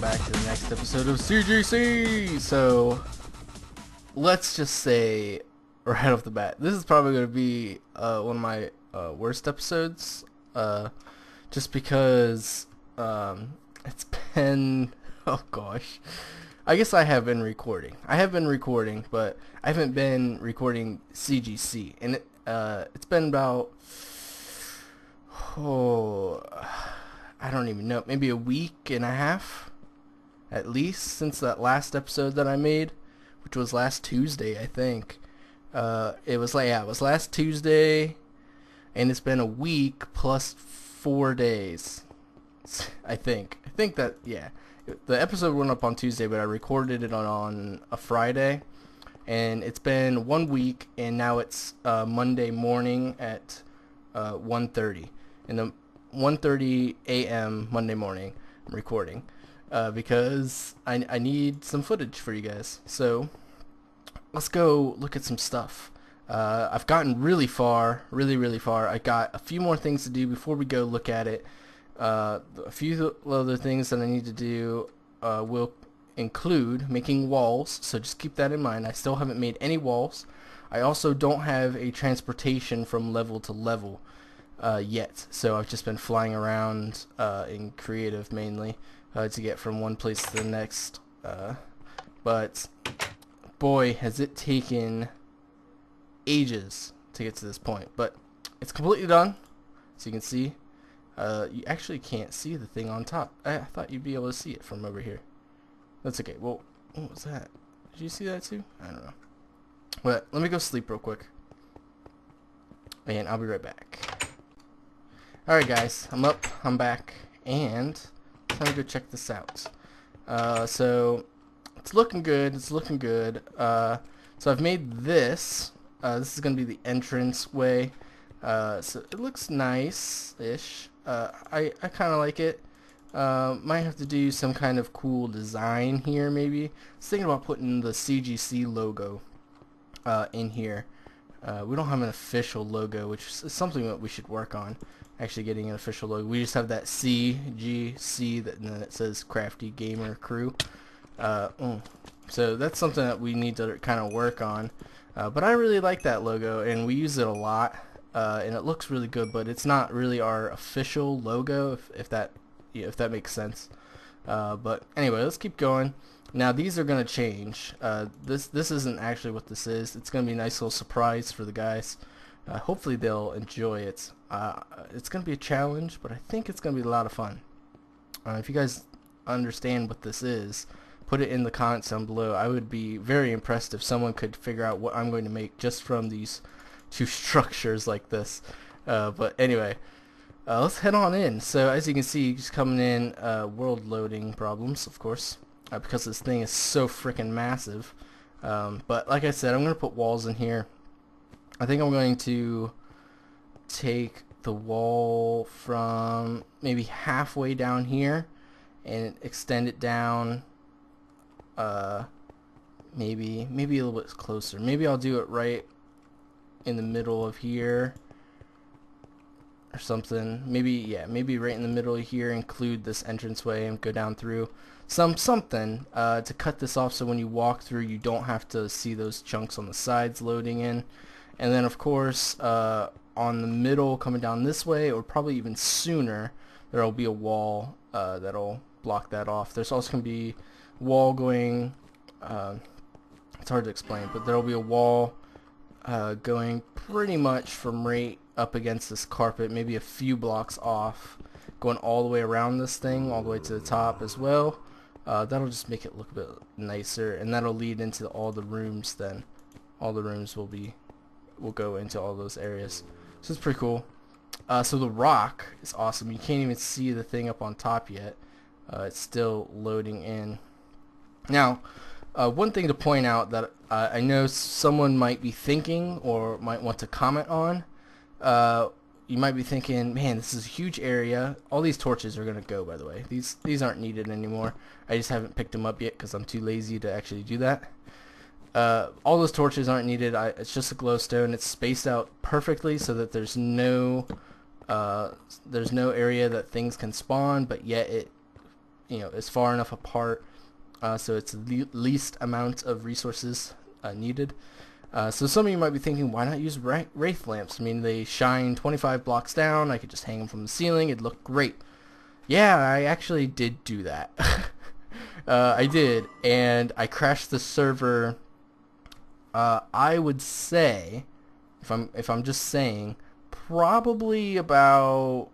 back to the next episode of CGC. So, let's just say right off the bat, this is probably going to be one of my worst episodes, just because it's been, oh gosh, I guess I have been recording. But I haven't been recording CGC, and it's been about, I don't even know, maybe a week and a half at least since that last episode that I made, which was last Tuesday, I think. It was last Tuesday, and it's been a week plus 4 days, I think that, yeah, the episode went up on Tuesday, but I recorded it on a Friday, and it's been 1 week, and now it's Monday morning at 1:30 in the 1:30 a.m. Monday morning. I'm recording because I need some footage for you guys. So let's go look at some stuff. I've gotten really far, really far. I got a few more things to do before we go look at it. A few other things that I need to do will include making walls, so just keep that in mind. I still haven't made any walls. I also don't have a transportation from level to level yet, so I've just been flying around in creative mainly to get from one place to the next, but boy, has it taken ages to get to this point. But it's completely done, so you can see. You actually can't see the thing on top. I thought you'd be able to see it from over here. That's okay. Well, what was that? Did you see that too? I don't know. But let me go sleep real quick, and I'll be right back. Alright guys, I'm up, I'm back, and time to go check this out. So it's looking good, so I've made this. This is going to be the entrance way. So it looks nice-ish. I kind of like it. Might have to do some kind of cool design here, maybe. I was thinking about putting the CGC logo in here. We don't have an official logo, which is something that we should work on, actually getting an official logo. We just have that CGC, and then it says Crafty Gamer Crew. So that's something that we need to kind of work on. But I really like that logo, and we use it a lot, and it looks really good, but it's not really our official logo, if that makes sense. But anyway, let's keep going. Now these are gonna change. This isn't actually what this is. It's gonna be a nice little surprise for the guys. Hopefully they'll enjoy it. It's gonna be a challenge, but I think it's gonna be a lot of fun. If you guys understand what this is, put it in the comments down below. I would be very impressed if someone could figure out what I'm going to make just from these two structures like this. But anyway, let's head on in. So as you can see, just coming in, world loading problems, of course, because this thing is so freaking massive. But like I said, I'm going to put walls in here. I think I'm going to take the wall from maybe halfway down here and extend it down, maybe a little bit closer. Maybe I'll do it right in the middle of here or something. Maybe right in the middle of here, include this entranceway and go down through something to cut this off, so when you walk through you don't have to see those chunks on the sides loading in. And then of course on the middle coming down this way, or probably even sooner, there'll be a wall that'll block that off. There's also going to be wall going, it's hard to explain, but there'll be a wall going pretty much from right up against this carpet, maybe a few blocks off, going all the way around this thing, all the way to the top as well. That'll just make it look a bit nicer, and that'll lead into all the rooms. Then all the rooms will go into all those areas, so it's pretty cool. So the rock is awesome. You can't even see the thing up on top yet. It's still loading in. Now, one thing to point out that I know someone might be thinking or might want to comment on, you might be thinking, man, this is a huge area. All these torches are going to go, by the way. These aren't needed anymore. I just haven't picked them up yet because I'm too lazy to actually do that. All those torches aren't needed. It's just a glowstone. It's spaced out perfectly so that there's no area that things can spawn, but yet it is far enough apart, so it's the least amount of resources needed. So some of you might be thinking, why not use wraith lamps? I mean, they shine 25 blocks down. I could just hang them from the ceiling. It'd look great. Yeah, I actually did do that. I did, and I crashed the server. I would say, if I'm just saying, probably about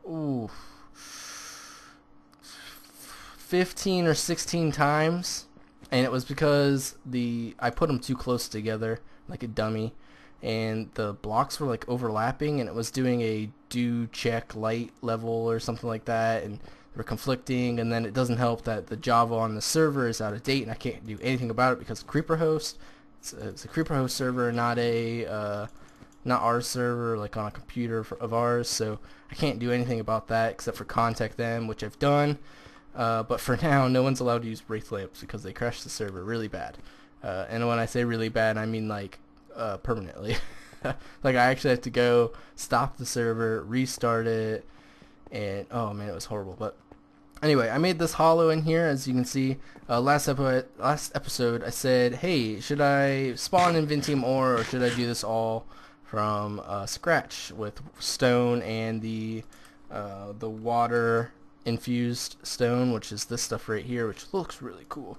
15 or 16 times, and it was because I put them too close together like a dummy, and the blocks were like overlapping, and it was doing a do check light level or something like that, and they were conflicting. And then it doesn't help that the Java on the server is out of date, and I can't do anything about it because of Creeper host. It's a Creeper host server, not our server, like on a computer of ours, so I can't do anything about that except for contact them, which I've done. But for now, no one's allowed to use wraith lamps because they crashed the server really bad. And when I say really bad, I mean like permanently. Like I actually have to go stop the server, restart it, and oh man, it was horrible. But anyway, I made this hollow in here, as you can see. Last episode, I said, hey, should I spawn Inventium ore, or should I do this all from scratch with stone and the water infused stone, which is this stuff right here, which looks really cool.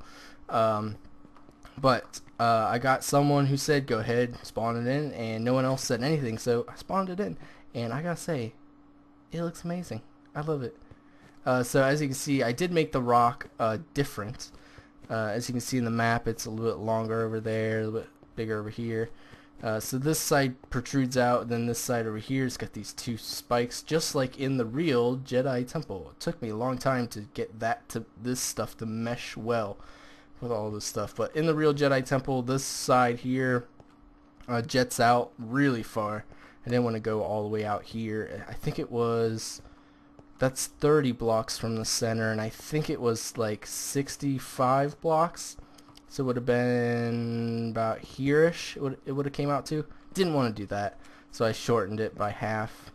But I got someone who said go ahead, spawn it in, and no one else said anything, so I spawned it in, and I gotta say, it looks amazing. I love it. So as you can see, I did make the rock different. As you can see in the map, it's a little bit longer over there, a little bit bigger over here. So this side protrudes out, and then this side over here has got these two spikes, just like in the real Jedi Temple. It took me a long time to get this stuff to mesh well with all this stuff. But in the real Jedi Temple, this side here jets out really far. I didn't want to go all the way out here. I think that's 30 blocks from the center, and I think it was like 65 blocks. So it would have been about here-ish, it would have came out to. Didn't want to do that, so I shortened it by half.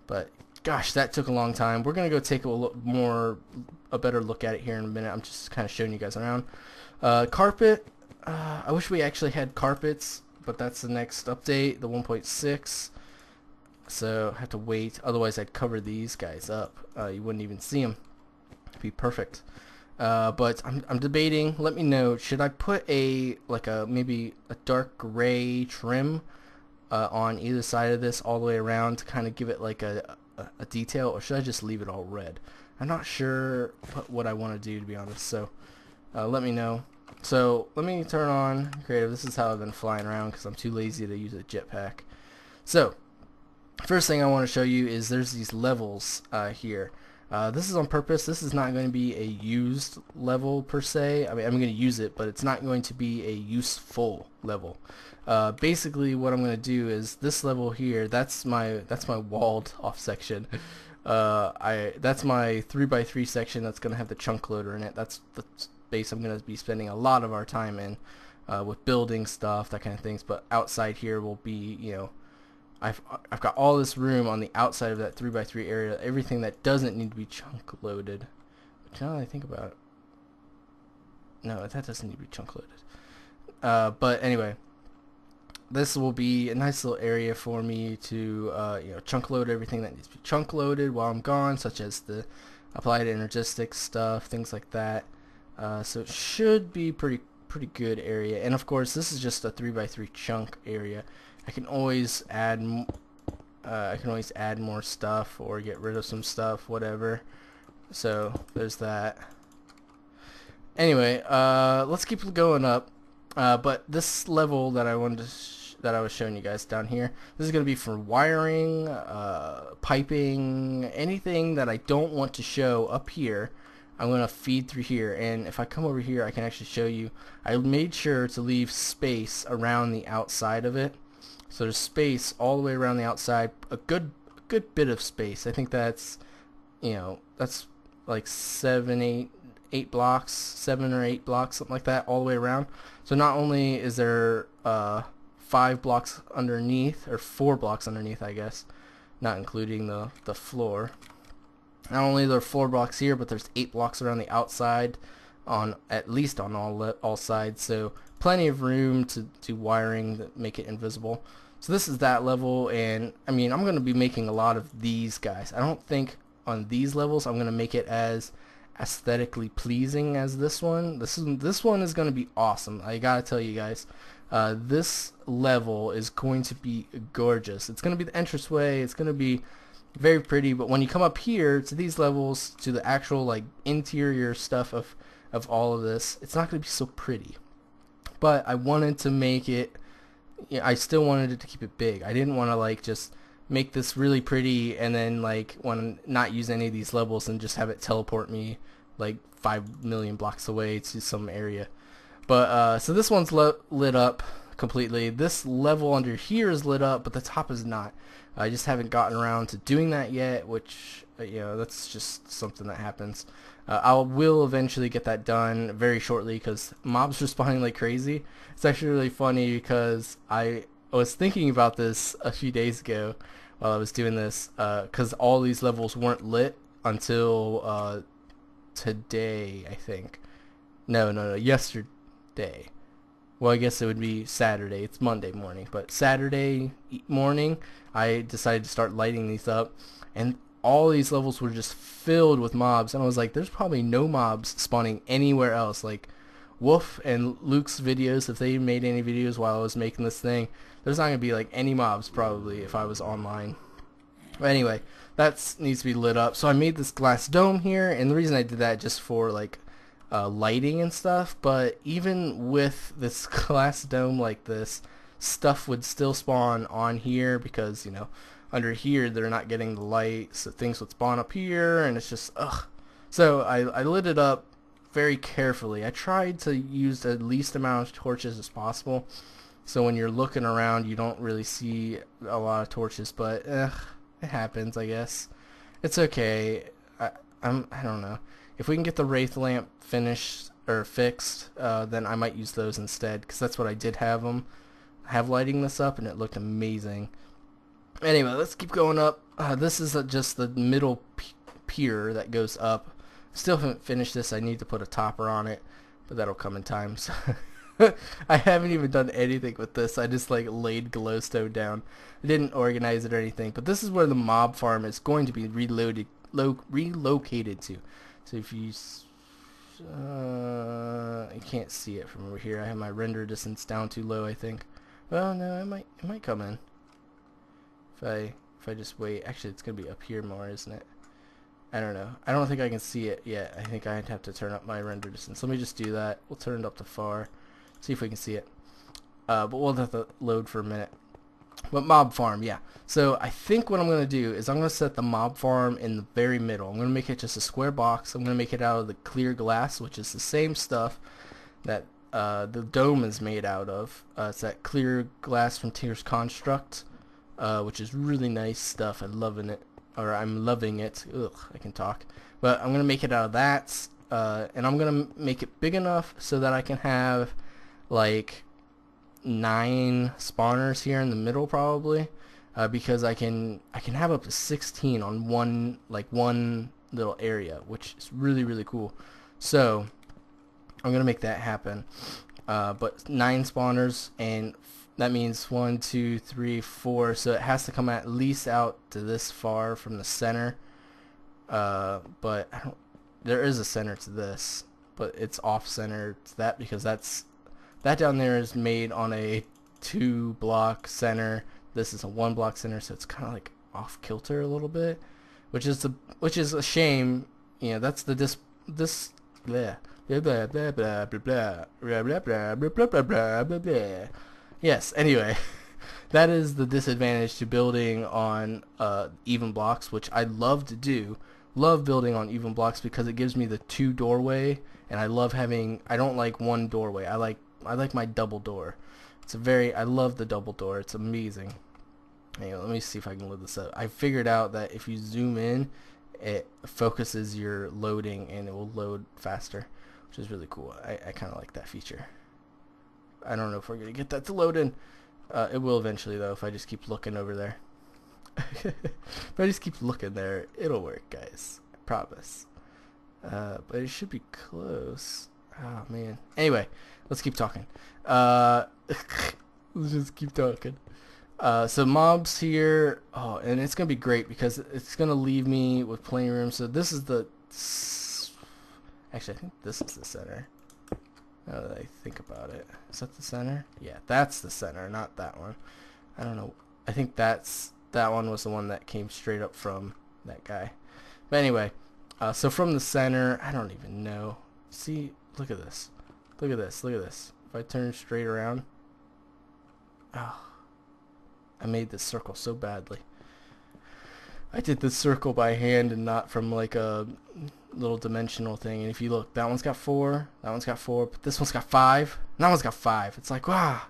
But gosh, that took a long time. We're going to go take a better look at it here in a minute. I'm just kind of showing you guys around. Carpet, I wish we actually had carpets, but that's the next update, the 1.6. So I have to wait, otherwise I'd cover these guys up. You wouldn't even see them. It'd be perfect. But I'm debating. Let me know. Should I put maybe a dark gray trim on either side of this all the way around to kind of give it like a detail, or should I just leave it all red? I'm not sure what I want to do, to be honest. So let me know. So let me turn on creative. This is how I've been flying around because I'm too lazy to use a jetpack. So first thing I want to show you is there's these levels here. This is on purpose. This is not going to be a used level per se. I mean, I'm going to use it, but it's not going to be a useful level. Basically, what I'm going to do is this level here. That's my walled off section. That's my 3x3 section. That's going to have the chunk loader in it. That's the space I'm going to be spending a lot of our time in, with building stuff, that kind of things. But outside here will be, I've got all this room on the outside of that 3x3 area, everything that doesn't need to be chunk loaded. But now that I think about it, no, that doesn't need to be chunk loaded. But anyway, this will be a nice little area for me to chunk load everything that needs to be chunk loaded while I'm gone, such as the applied energistics stuff, things like that. So it should be pretty good area. And of course, this is just a 3x3 chunk area. I can always add more stuff or get rid of some stuff, whatever. So there's that. Anyway, let's keep going up. But this level that I was showing you guys down here, this is going to be for wiring, piping, anything that I don't want to show up here. I'm going to feed through here, and if I come over here, I can actually show you. I made sure to leave space around the outside of it. So there's space all the way around the outside, a good bit of space. I think that's, that's like 7 or 8 blocks, something like that, all the way around. So not only is there 5 blocks underneath, or 4 blocks underneath, I guess, not including the floor. Not only are there 4 blocks here, but there's 8 blocks around the outside, on at least on all sides. So plenty of room to do wiring that make it invisible. So this is that level, and I mean, I'm going to be making a lot of these guys. I don't think on these levels I'm going to make it as aesthetically pleasing as this one. This one is going to be awesome. I gotta tell you guys, this level is going to be gorgeous. It's going to be the entranceway. It's going to be very pretty, but when you come up here to these levels, to the actual like interior stuff of all of this, it's not going to be so pretty. But I wanted to make it, I still wanted it to keep it big. I didn't want to like just make this really pretty and then like want to not use any of these levels and just have it teleport me like 5 million blocks away to some area. But so this one's lit up completely. This level under here is lit up, but the top is not. I just haven't gotten around to doing that yet, which you know, that's just something that happens. I will eventually get that done very shortly because mobs are spawning like crazy. It's actually really funny because I was thinking about this a few days ago while I was doing this, because all these levels weren't lit until today, I think. No, yesterday. Well, I guess it would be Saturday. It's Monday morning, but Saturday morning I decided to start lighting these up, and all these levels were just filled with mobs, and I was like, there's probably no mobs spawning anywhere else. Like Wolf and Luke's videos, if they made any videos while I was making this thing, there's not gonna be like any mobs probably if I was online. But anyway, that needs to be lit up. So I made this glass dome here, and the reason I did that just for like lighting and stuff, but even with this glass dome like this, stuff would still spawn on here because, you know, under here they're not getting the light, so things would spawn up here, and it's just ugh. So I lit it up very carefully. I tried to use the least amount of torches as possible, so when you're looking around you don't really see a lot of torches, but it happens, I guess. It's okay. I don't know. If we can get the Wraith lamp finished or fixed, then I might use those instead, because that's what I did have lighting this up, and it looked amazing. Anyway, let's keep going up. This is just the middle pier that goes up. Still haven't finished this. I need to put a topper on it, but that'll come in time. So I haven't even done anything with this. I just like laid glowstone down. I didn't organize it or anything, but this is where the mob farm is going to be relocated to. So if you I can't see it from over here. I have my render distance down too low, I think. Well, no, it might come in if I just wait. Actually, it's gonna be up here more, isn't it? I don't know. I don't think I can see it yet. I think I'd have to turn up my render distance. Let me just do that. We'll turn it up to far. See if we can see it. But we'll have to load for a minute. But mob farm, yeah. So I think what I'm going to do is I'm going to set the mob farm in the very middle. I'm going to make it just a square box. I'm going to make it out of the clear glass, which is the same stuff that the dome is made out of. It's that clear glass from Tier's Construct, which is really nice stuff. I'm loving it. Ugh, I can talk. But I'm going to make it out of that, and I'm going to make it big enough so that I can have like 9 spawners here in the middle probably, because I can have up to 16 on one little area, which is really cool. So I'm gonna make that happen, but 9 spawners, and that means 1, 2, 3, 4, so it has to come at least out to this far from the center, but there is a center to this, but it's off center to that because that down there is made on a 2-block center. This is a 1-block center, so it's kind of like off kilter a little bit, which is a shame. You know, that's the Yes. Anyway, that is the disadvantage to building on even blocks, which I love to do. Love building on even blocks because it gives me the 2 doorway, and I love having. I don't like 1 doorway. I like my double door. I love the double door. It's amazing. Anyway, let me see if I can load this up. I figured out that if you zoom in, it focuses your loading and it will load faster, which is really cool. I kind of like that feature. I don't know if we're going to get that to load in. It will eventually, though, if I just keep looking over there. If I just keep looking there, it'll work, guys. promise. But it should be close. Oh man. Anyway, let's keep talking. Let's just keep talking. So mobs here. Oh, and it's gonna be great because it's gonna leave me with plenty of room. So this is the. Actually, I think this is the center. Now that I think about it, is that the center? Yeah, that's the center, not that one. I don't know. I think that one was the one that came straight up from that guy. But anyway, so from the center, I don't even know. See, look at this. Look at this. Look at this. If I turn straight around, oh, I made this circle so badly. I did this circle by hand and not from like a little dimensional thing. And if you look, that one's got 4, that one's got 4, but this one's got 5, and that one's got 5. It's like, wow.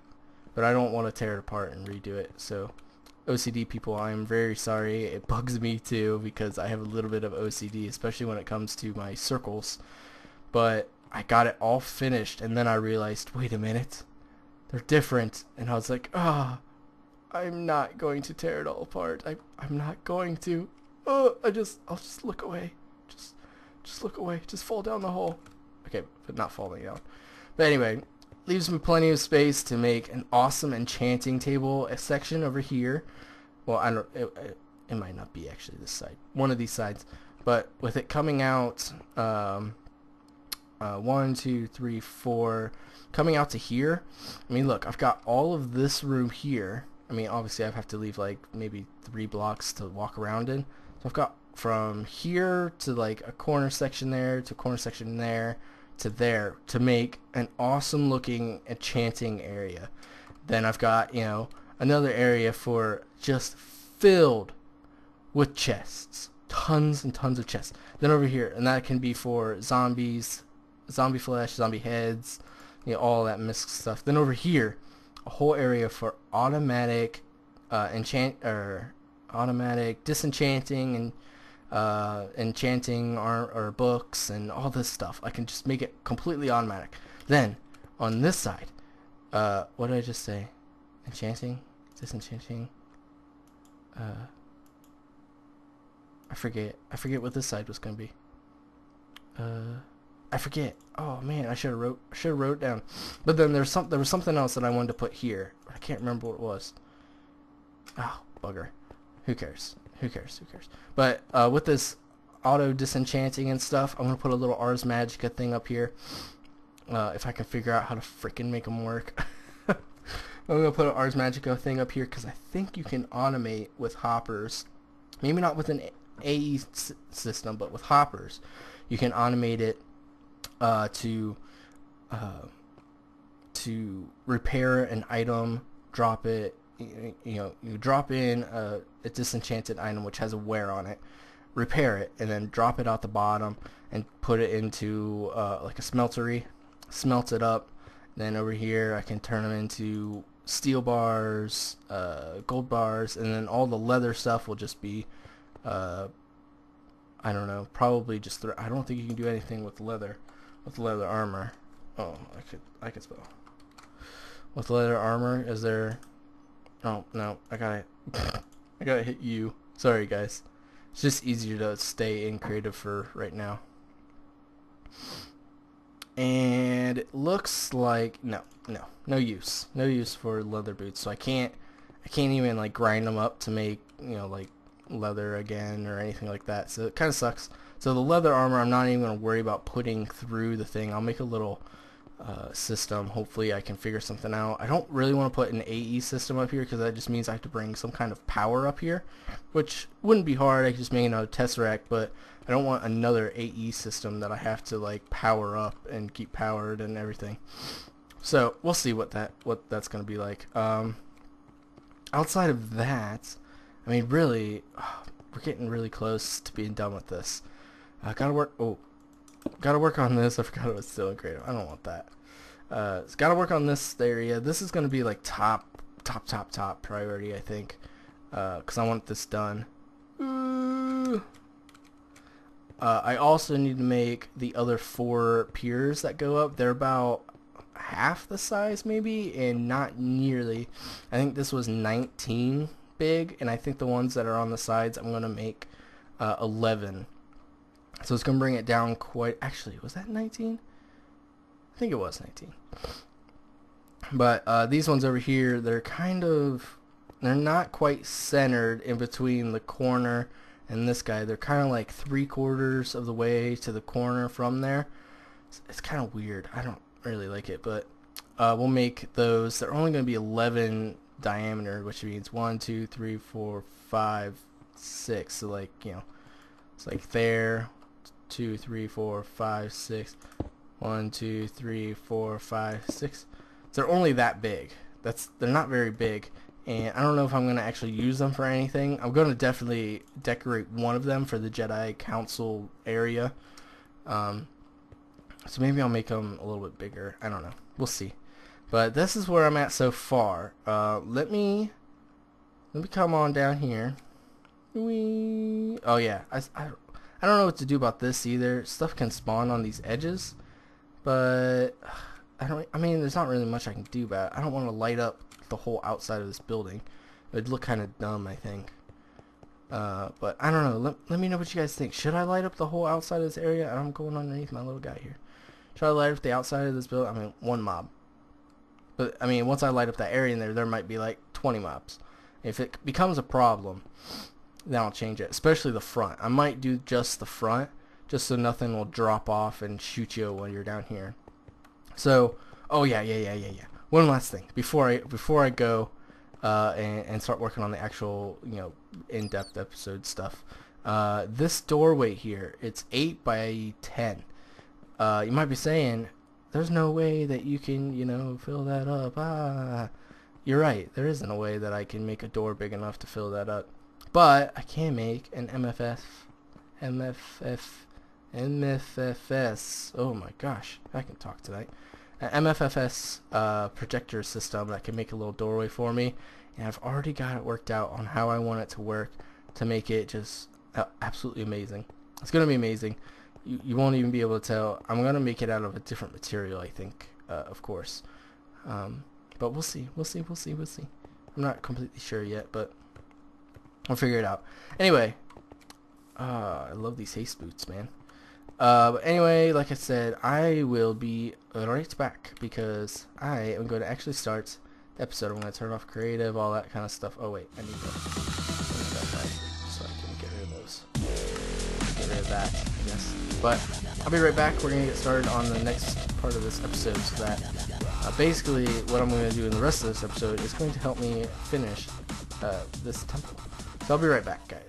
But I don't want to tear it apart and redo it. So OCD people, I am very sorry. It bugs me too because I have a little bit of OCD, especially when it comes to my circles. But I got it all finished, and then I realized, wait a minute, they're different. And I was like, ah. I'm not going to tear it all apart. I'm not going to. I'll just look away. Just look away. Just fall down the hole. Okay, but not falling down. But anyway, leaves me plenty of space to make an awesome enchanting table, a section over here. Well, I don't. It might not be actually this side. One of these sides. But with it coming out, 1, 2, 3, 4, coming out to here. I mean, look, I've got all of this room here. I mean, obviously I have to leave like maybe 3 blocks to walk around in. So I've got from here to like a corner section there to a corner section there to make an awesome looking enchanting area. Then I've got, you know, another area for just filled with chests. Tons and tons of chests. Then over here, and that can be for zombies, zombie flesh, zombie heads, you know, all that mixed stuff. Then over here, a whole area for automatic automatic disenchanting and enchanting or books and all this stuff. I can just make it completely automatic. Then on this side, what did I just say? Enchanting, disenchanting. I forget what this side was gonna be. I forget. Oh man, I should have wrote it down. But then there was something else that I wanted to put here. I can't remember what it was. Oh, bugger. Who cares? But with this auto disenchanting and stuff, I'm gonna put a little Ars Magica thing up here. If I can figure out how to freaking make them work. I'm gonna put an Ars Magica thing up here because I think you can automate with hoppers. Maybe not with an AE system, but with hoppers, you can automate it to repair an item, drop it. You drop in a disenchanted item which has a wear on it, repair it, and then drop it out the bottom and put it into like a smeltery, smelt it up. Then over here I can turn them into steel bars, gold bars, and then all the leather stuff will just be I don't know, probably just I don't think you can do anything with leather armor. Oh, I could spell with leather armor. Is there? Oh no, I gotta hit you. Sorry guys, it's just easier to stay in creative for right now. And it looks like no use for leather boots. So I can't even like grind them up to make, you know, like leather again or anything like that. So it kind of sucks. So the leather armor, I'm not even going to worry about putting through the thing. I'll make a little system. Hopefully I can figure something out. I don't really want to put an AE system up here because that just means I have to bring some kind of power up here, which wouldn't be hard. I could just make another Tesseract, but I don't want another AE system that I have to like power up and keep powered and everything. So we'll see what that's going to be like. Outside of that, I mean, really, we're getting really close to being done with this. Gotta work on this. I forgot it was still in creative. I don't want that. It's gotta work on this area. This is gonna be like top priority, I think, because I want this done. I also need to make the other 4 piers that go up. They're about half the size maybe, and not nearly. I think this was 19 big, and I think the ones that are on the sides I'm gonna make 11. So it's going to bring it down quite... Actually, was that 19? I think it was 19. But these ones over here, they're kind of... They're not quite centered in between the corner and this guy. They're kind of like 3/4 of the way to the corner from there. It's kind of weird. I don't really like it, but we'll make those. They're only going to be 11 diameter, which means 1, 2, 3, 4, 5, 6. So like, you know, it's like there, 2, 3, 4, 5, 6. 1, 2, 3, 4, 5, 6. So they're only that big. They're not very big. And I don't know if I'm going to actually use them for anything. I'm going to definitely decorate one of them for the Jedi Council area. So maybe I'll make them a little bit bigger. I don't know. We'll see. But this is where I'm at so far. Let me come on down here. Oh yeah. I don't know what to do about this either. Stuff can spawn on these edges. But I mean, there's not really much I can do about it. I don't want to light up the whole outside of this building. It would look kind of dumb, I think. But I don't know. Let me know what you guys think. Should I light up the whole outside of this area? I'm going underneath my little guy here. Should I light up the outside of this building? I mean, one mob. But I mean, once I light up that area in there, there might be like 20 mobs. If it becomes a problem, then I'll change it. Especially the front. I might do just the front, just so nothing will drop off and shoot you when you're down here. So, oh yeah. One last thing before I go and start working on the actual, you know, in-depth episode stuff. This doorway here, it's 8 by 10. You might be saying, there's no way that you can, you know, fill that up. You're right. There isn't a way that I can make a door big enough to fill that up. But I can make an MFFS. Oh my gosh, I can talk tonight. An MFFS projector system that can make a little doorway for me, and I've already got it worked out on how I want it to work to make it just absolutely amazing. It's gonna be amazing. You won't even be able to tell. I'm gonna make it out of a different material, I think, of course. But we'll see. I'm not completely sure yet, but I'll figure it out. Anyway, I love these haste boots, man. But anyway, like I said, I will be right back because I am going to actually start the episode. I'm going to turn off creative, all that kind of stuff. Oh wait, I need that back so I can get rid of those. Get rid of that, I guess. But I'll be right back. We're going to get started on the next part of this episode, so that basically what I'm going to do in the rest of this episode is going to help me finish this temple. So I'll be right back, guys.